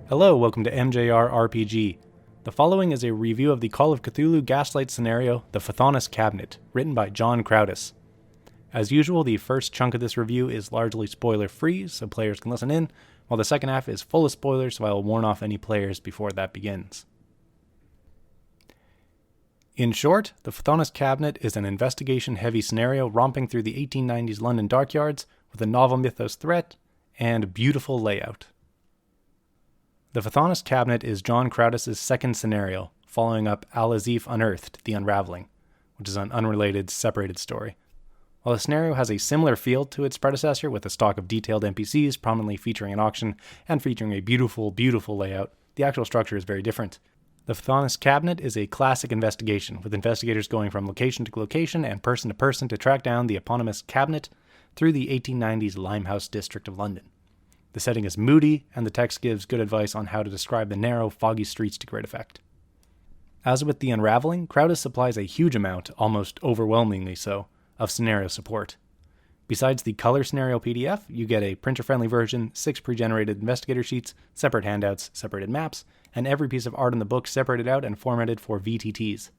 Hello, welcome to MJRRPG. The following is a review of the Call of Cthulhu Gaslight scenario, The Phthonus Cabinet, written by John Crowdis. As usual, the first chunk of this review is largely spoiler-free, so players can listen in, while the second half is full of spoilers, so I will warn off any players before that begins. In short, The Phthonus Cabinet is an investigation-heavy scenario romping through the 1890s London dockyards with a novel mythos threat and beautiful layout. The Phthonus Cabinet is John Crowdis' second scenario, following up Al-Azif Unearthed, The Unraveling, which is an unrelated, separated story. While the scenario has a similar feel to its predecessor, with a stock of detailed NPCs prominently featuring an auction and featuring a beautiful, beautiful layout, the actual structure is very different. The Phthonus Cabinet is a classic investigation, with investigators going from location to location and person to person to track down the eponymous cabinet through the 1890s Limehouse district of London. The setting is moody, and the text gives good advice on how to describe the narrow, foggy streets to great effect. As with The Unraveling, Crowdis supplies a huge amount, almost overwhelmingly so, of scenario support. Besides the color scenario PDF, you get a printer-friendly version, 6 pre-generated investigator sheets, separate handouts, separated maps, and every piece of art in the book separated out and formatted for VTTs.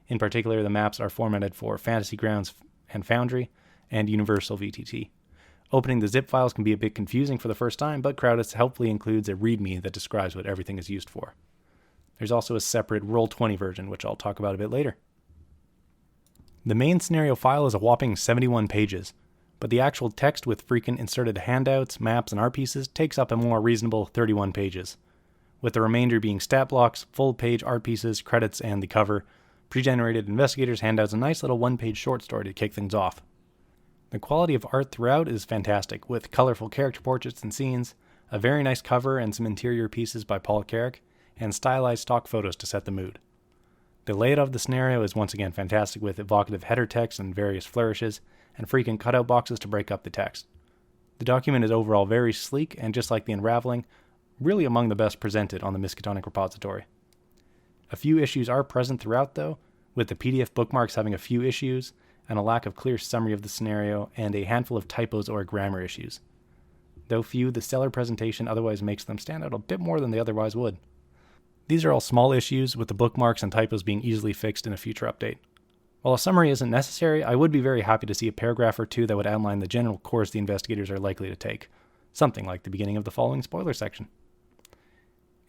In particular, the maps are formatted for Fantasy Grounds and Foundry, and Universal VTT. Opening the zip files can be a bit confusing for the first time, but Crowdis helpfully includes a README that describes what everything is used for. There's also a separate Roll20 version, which I'll talk about a bit later. The main scenario file is a whopping 71 pages, but the actual text with frequent inserted handouts, maps, and art pieces takes up a more reasonable 31 pages, with the remainder being stat blocks, full-page art pieces, credits, and the cover, pre-generated investigators, handouts, and a nice little one-page short story to kick things off. The quality of art throughout is fantastic, with colorful character portraits and scenes, a very nice cover and some interior pieces by Paul Carrick, and stylized stock photos to set the mood. The layout of the scenario is once again fantastic, with evocative header text and various flourishes, and frequent cutout boxes to break up the text. The document is overall very sleek, and just like The Unraveling, really among the best presented on the Miskatonic repository. A few issues are present throughout though, with the PDF bookmarks having a few issues, and a lack of clear summary of the scenario, and a handful of typos or grammar issues. Though few, the stellar presentation otherwise makes them stand out a bit more than they otherwise would. These are all small issues, with the bookmarks and typos being easily fixed in a future update. While a summary isn't necessary, I would be very happy to see a paragraph or two that would outline the general course the investigators are likely to take, something like the beginning of the following spoiler section.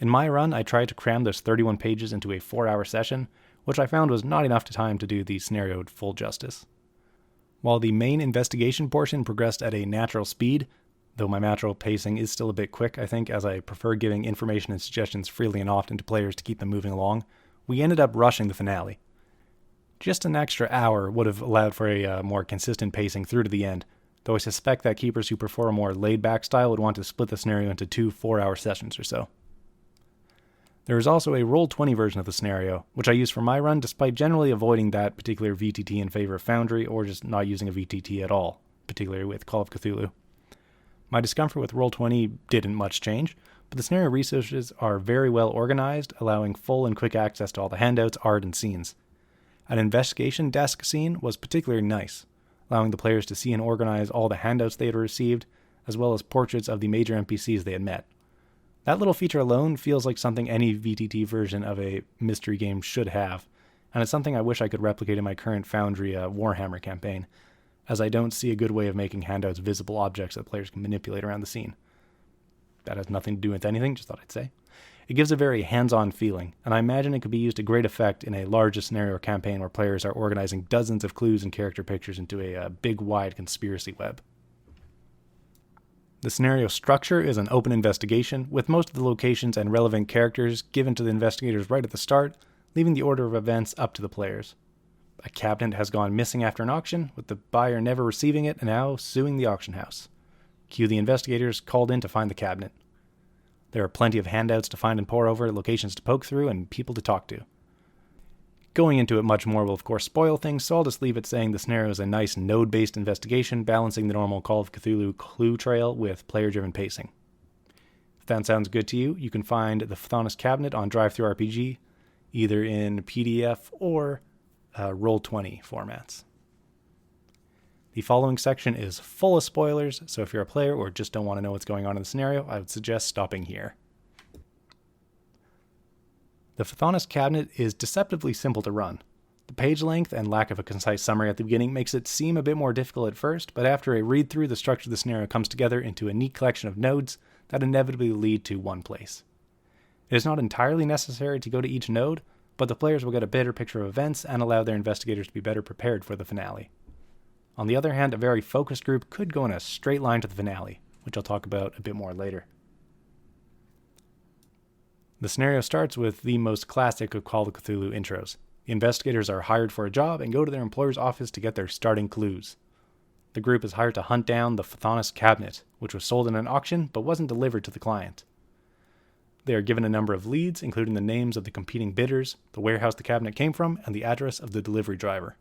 In my run, I tried to cram those 31 pages into a 4-hour session, which I found was not enough time to do the scenario full justice. While the main investigation portion progressed at a natural speed, though my natural pacing is still a bit quick, I think, as I prefer giving information and suggestions freely and often to players to keep them moving along, we ended up rushing the finale. Just an extra hour would have allowed for a more consistent pacing through to the end, though I suspect that keepers who prefer a more laid-back style would want to split the scenario into 2 4-hour sessions or so. There is also a Roll20 version of the scenario, which I use for my run despite generally avoiding that particular VTT in favor of Foundry, or just not using a VTT at all, particularly with Call of Cthulhu. My discomfort with Roll20 didn't much change, but the scenario resources are very well organized, allowing full and quick access to all the handouts, art, and scenes. An investigation desk scene was particularly nice, allowing the players to see and organize all the handouts they had received, as well as portraits of the major NPCs they had met. That little feature alone feels like something any VTT version of a mystery game should have, and it's something I wish I could replicate in my current Foundry Warhammer campaign, as I don't see a good way of making handouts visible objects that players can manipulate around the scene. That has nothing to do with anything, just thought I'd say. It gives a very hands-on feeling, and I imagine it could be used to great effect in a larger scenario campaign where players are organizing dozens of clues and character pictures into a big, wide conspiracy web. The scenario structure is an open investigation, with most of the locations and relevant characters given to the investigators right at the start, leaving the order of events up to the players. A cabinet has gone missing after an auction, with the buyer never receiving it and now suing the auction house. Cue the investigators called in to find the cabinet. There are plenty of handouts to find and pore over, locations to poke through, and people to talk to. Going into it much more will of course spoil things, so I'll just leave it saying the scenario is a nice node-based investigation, balancing the normal Call of Cthulhu clue trail with player-driven pacing. If that sounds good to you, you can find the Phthonus Cabinet on DriveThruRPG, either in PDF or Roll20 formats. The following section is full of spoilers, so if you're a player or just don't want to know what's going on in the scenario, I would suggest stopping here. The Phthonus cabinet is deceptively simple to run. The page length and lack of a concise summary at the beginning makes it seem a bit more difficult at first, but after a read through, the structure of the scenario comes together into a neat collection of nodes that inevitably lead to one place. It is not entirely necessary to go to each node, but the players will get a better picture of events and allow their investigators to be better prepared for the finale. On the other hand, a very focused group could go in a straight line to the finale, which I'll talk about a bit more later. The scenario starts with the most classic of Call of Cthulhu intros. The investigators are hired for a job and go to their employer's office to get their starting clues. The group is hired to hunt down the Phthonus cabinet, which was sold in an auction but wasn't delivered to the client. They are given a number of leads, including the names of the competing bidders, the warehouse the cabinet came from, and the address of the delivery driver.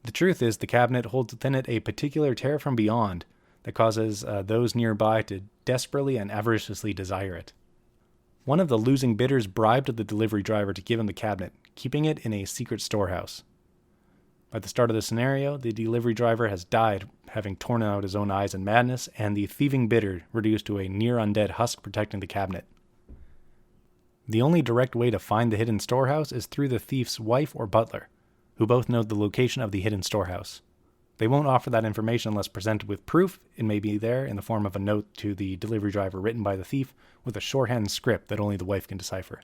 The truth is, the cabinet holds within it a particular terror from beyond that causes those nearby to desperately and avariciously desire it. One of the losing bidders bribed the delivery driver to give him the cabinet, keeping it in a secret storehouse. By the start of the scenario, the delivery driver has died, having torn out his own eyes in madness, and the thieving bidder reduced to a near-undead husk protecting the cabinet. The only direct way to find the hidden storehouse is through the thief's wife or butler, who both know the location of the hidden storehouse. They won't offer that information unless presented with proof. It may be there in the form of a note to the delivery driver written by the thief with a shorthand script that only the wife can decipher.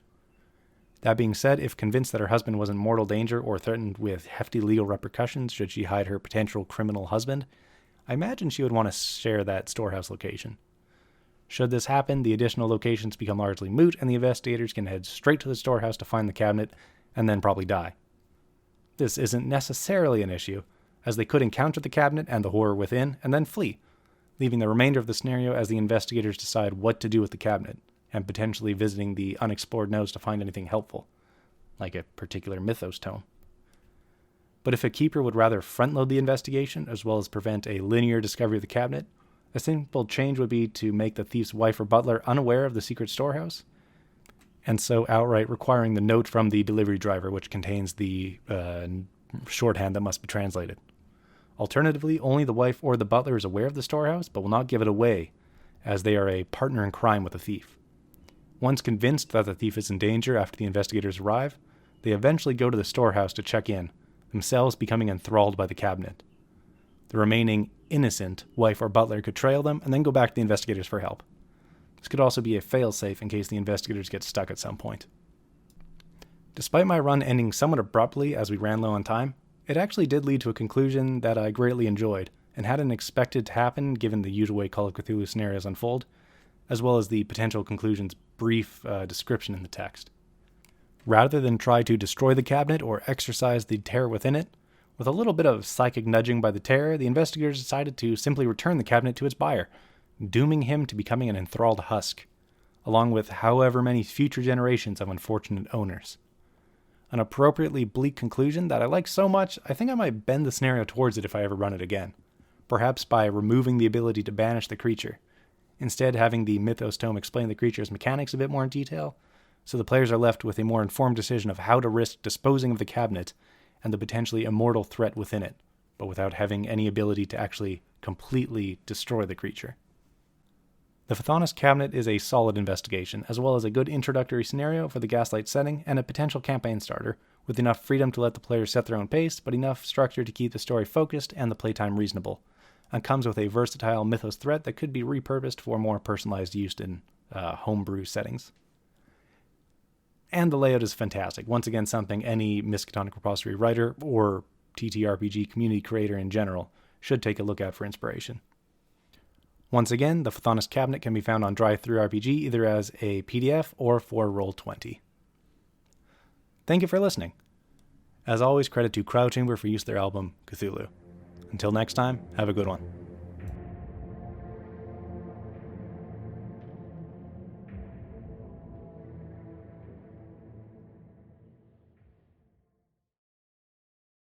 That being said, if convinced that her husband was in mortal danger or threatened with hefty legal repercussions should she hide her potential criminal husband, I imagine she would want to share that storehouse location. Should this happen, the additional locations become largely moot and the investigators can head straight to the storehouse to find the cabinet and then probably die. This isn't necessarily an issue, as they could encounter the cabinet and the horror within and then flee, leaving the remainder of the scenario as the investigators decide what to do with the cabinet, and potentially visiting the unexplored nodes to find anything helpful, like a particular mythos tome. But if a keeper would rather front-load the investigation as well as prevent a linear discovery of the cabinet, a simple change would be to make the thief's wife or butler unaware of the secret storehouse, and so outright requiring the note from the delivery driver which contains the shorthand that must be translated. Alternatively, only the wife or the butler is aware of the storehouse but will not give it away, as they are a partner in crime with the thief. Once convinced that the thief is in danger after the investigators arrive, they eventually go to the storehouse to check in, themselves becoming enthralled by the cabinet. The remaining innocent wife or butler could trail them and then go back to the investigators for help. This could also be a fail-safe in case the investigators get stuck at some point. Despite my run ending somewhat abruptly as we ran low on time, it actually did lead to a conclusion that I greatly enjoyed and hadn't expected to happen given the usual way Call of Cthulhu scenarios unfold, as well as the potential conclusion's brief description in the text. Rather than try to destroy the cabinet or exorcise the terror within it, with a little bit of psychic nudging by the terror, the investigators decided to simply return the cabinet to its buyer, dooming him to becoming an enthralled husk, along with however many future generations of unfortunate owners. An appropriately bleak conclusion that I like so much, I think I might bend the scenario towards it if I ever run it again, perhaps by removing the ability to banish the creature, instead having the Mythos Tome explain the creature's mechanics a bit more in detail, so the players are left with a more informed decision of how to risk disposing of the cabinet and the potentially immortal threat within it, but without having any ability to actually completely destroy the creature. The Phthonus cabinet is a solid investigation, as well as a good introductory scenario for the Gaslight setting and a potential campaign starter, with enough freedom to let the players set their own pace, but enough structure to keep the story focused and the playtime reasonable, and comes with a versatile mythos threat that could be repurposed for more personalized use in homebrew settings. And the layout is fantastic, once again something any Miskatonic Repository writer or TTRPG community creator in general should take a look at for inspiration. Once again, the Phthonus cabinet can be found on DriveThruRPG either as a PDF or for Roll20. Thank you for listening. As always, credit to Crowdchamber for use of their album, Cthulhu. Until next time, have a good one.